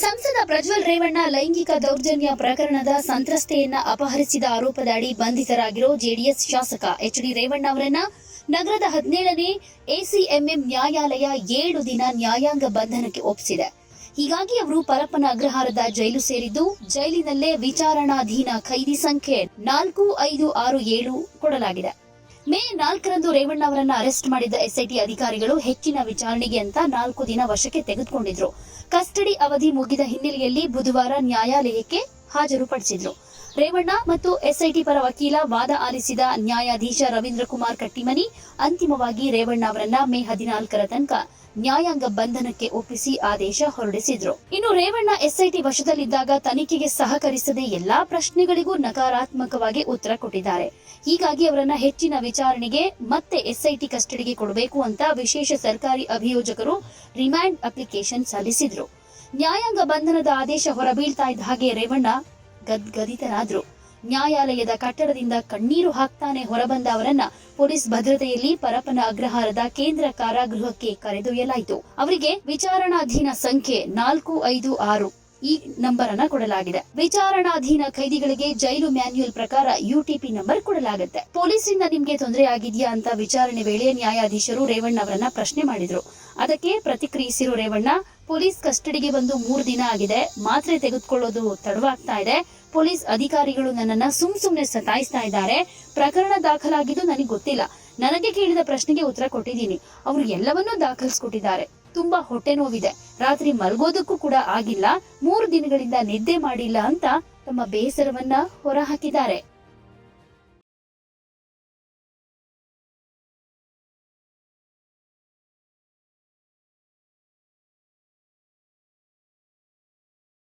ಸಂಸದ ಪ್ರಜ್ವಲ್ ರೇವಣ್ಣ ಲೈಂಗಿಕ ದೌರ್ಜನ್ಯ ಪ್ರಕರಣದ ಸಂತ್ರಸ್ತೆಯನ್ನ ಅಪಹರಿಸಿದ ಆರೋಪದಡಿ ಬಂಧಿತರಾಗಿರೋ ಜೆಡಿಎಸ್ ಶಾಸಕ ಎಚ್.ಡಿ. ರೇವಣ್ಣ ಅವರನ್ನ ನಗರದ 17ನೇ ಎಸಿಎಂಎಂ ನ್ಯಾಯಾಲಯ 7 ದಿನ ನ್ಯಾಯಾಂಗ ಬಂಧನಕ್ಕೆ ಒಪ್ಪಿಸಿದೆ. ಹೀಗಾಗಿ ಅವರು ಪರಪ್ಪನ ಅಗ್ರಹಾರದ ಜೈಲು ಸೇರಿದ್ದು, ಜೈಲಿನಲ್ಲೇ ವಿಚಾರಣಾಧೀನ ಖೈದಿ ಸಂಖ್ಯೆ 4567 ಕೊಡಲಾಗಿದೆ. ಮೇ 4ರಂದು ರೇವಣ್ಣ ಅವರನ್ನ ಅರೆಸ್ಟ್ ಮಾಡಿದ್ದ ಎಸ್ಐಟಿ ಅಧಿಕಾರಿಗಳು ಹೆಚ್ಚಿನ ವಿಚಾರಣೆಗೆ ಅಂತ 4 ದಿನ ವಶಕ್ಕೆ ತೆಗೆದುಕೊಂಡಿದ್ರು. ಕಸ್ಟಡಿ ಅವಧಿ ಮುಗಿದ ಹಿನ್ನೆಲೆಯಲ್ಲಿ ಬುಧವಾರ ನ್ಯಾಯಾಲಯಕ್ಕೆ ಹಾಜರುಪಡಿಸಿದ್ರು. ರೇವಣ್ಣ ಮತ್ತು ಎಸ್ಐಟಿ ಪರ ವಕೀಲ ವಾದ ಆಲಿಸಿದ ನ್ಯಾಯಾಧೀಶ ರವೀಂದ್ರ ಕುಮಾರ್ ಕಟ್ಟಿಮನಿ ಅಂತಿಮವಾಗಿ ರೇವಣ್ಣ ಅವರನ್ನ ಮೇ 14ರ ತನಕ ನ್ಯಾಯಾಂಗ ಬಂಧನಕ್ಕೆ ಒಪ್ಪಿಸಿ ಆದೇಶ ಹೊರಡಿಸಿದ್ರು. ಇನ್ನು ರೇವಣ್ಣ ಎಸ್ಐಟಿ ವಶದಲ್ಲಿದ್ದಾಗ ತನಿಖೆಗೆ ಸಹಕರಿಸದೆ ಎಲ್ಲಾ ಪ್ರಶ್ನೆಗಳಿಗೂ ನಕಾರಾತ್ಮಕವಾಗಿ ಉತ್ತರ ಕೊಟ್ಟಿದ್ದಾರೆ. ಹೀಗಾಗಿ ಅವರನ್ನ ಹೆಚ್ಚಿನ ವಿಚಾರಣೆಗೆ ಮತ್ತೆ ಎಸ್ಐಟಿ ಕಸ್ಟಡಿಗೆ ಕೊಡಬೇಕು ಅಂತ ವಿಶೇಷ ಸರ್ಕಾರಿ ಅಭಿಯೋಜಕರು ರಿಮ್ಯಾಂಡ್ ಅಪ್ಲಿಕೇಶನ್ ಸಲ್ಲಿಸಿದ್ರು. ನ್ಯಾಯಾಂಗ ಬಂಧನದ ಆದೇಶ ಹೊರಬೀಳ್ತಾ ಇದ್ದ ಹಾಗೆ ರೇವಣ್ಣ ಗದ್ಗದಿತರಾದ್ರು. ನ್ಯಾಯಾಲಯದ ಕಟ್ಟಡದಿಂದ ಕಣ್ಣೀರು ಹಾಕ್ತಾನೆ ಹೊರಬಂದ ಅವರನ್ನ ಪೊಲೀಸ್ ಭದ್ರತೆಯಲ್ಲಿ ಪರಪ್ಪನ ಅಗ್ರಹಾರದ ಕೇಂದ್ರ ಕಾರಾಗೃಹಕ್ಕೆ ಕರೆದೊಯ್ಯಲಾಯಿತು. ಅವರಿಗೆ ವಿಚಾರಣಾಧೀನ ಸಂಖ್ಯೆ 456 ಈ ನಂಬರ್ ಅನ್ನ ಕೊಡಲಾಗಿದೆ. ವಿಚಾರಣಾಧೀನ ಖೈದಿಗಳಿಗೆ ಜೈಲು ಮ್ಯಾನ್ಯುಯಲ್ ಪ್ರಕಾರ ಯುಟಿಪಿ ನಂಬರ್ ಕೊಡಲಾಗುತ್ತೆ. ಪೊಲೀಸರಿಂದ ನಿಮ್ಗೆ ತೊಂದರೆ ಆಗಿದೆಯಾ ಅಂತ ವಿಚಾರಣೆ ವೇಳೆ ನ್ಯಾಯಾಧೀಶರು ರೇವಣ್ಣ ಅವರನ್ನ ಪ್ರಶ್ನೆ ಮಾಡಿದ್ರು. ಅದಕ್ಕೆ ಪ್ರತಿಕ್ರಿಯಿಸಿರೋ ರೇವಣ್ಣ, ಪೊಲೀಸ್ ಕಸ್ಟಡಿಗೆ ಬಂದು 3 ದಿನ ಆಗಿದೆ, ಮಾತ್ರೆ ತೆಗೆದುಕೊಳ್ಳೋದು ತಡವಾಗ್ತಾ ಇದೆ. ಪೊಲೀಸ್ ಅಧಿಕಾರಿಗಳು ನನ್ನನ್ನ ಸುಮ್ನೆ ಸತಾಯಿಸ್ತಾ ಇದ್ದಾರೆ. ಪ್ರಕರಣ ದಾಖಲಾಗಿದ್ದು ನನಗೆ ಗೊತ್ತಿಲ್ಲ. ನನಗೆ ಕೇಳಿದ ಪ್ರಶ್ನೆಗೆ ಉತ್ತರ ಕೊಟ್ಟಿದ್ದೀನಿ. ಅವರು ಎಲ್ಲವನ್ನೂ ದಾಖಲಿಸಿಕೊಟ್ಟಿದ್ದಾರೆ. ತುಂಬಾ ಹೊಟ್ಟೆ ನೋವಿದೆ. ರಾತ್ರಿ ಮಲಗೋದಕ್ಕೂ ಕೂಡ ಆಗಿಲ್ಲ. 3 ದಿನಗಳಿಂದ ನಿದ್ದೆ ಮಾಡಿಲ್ಲ ಅಂತ ತಮ್ಮ ಬೇಸರವನ್ನ ಹೊರಹಾಕಿದ್ದಾರೆ.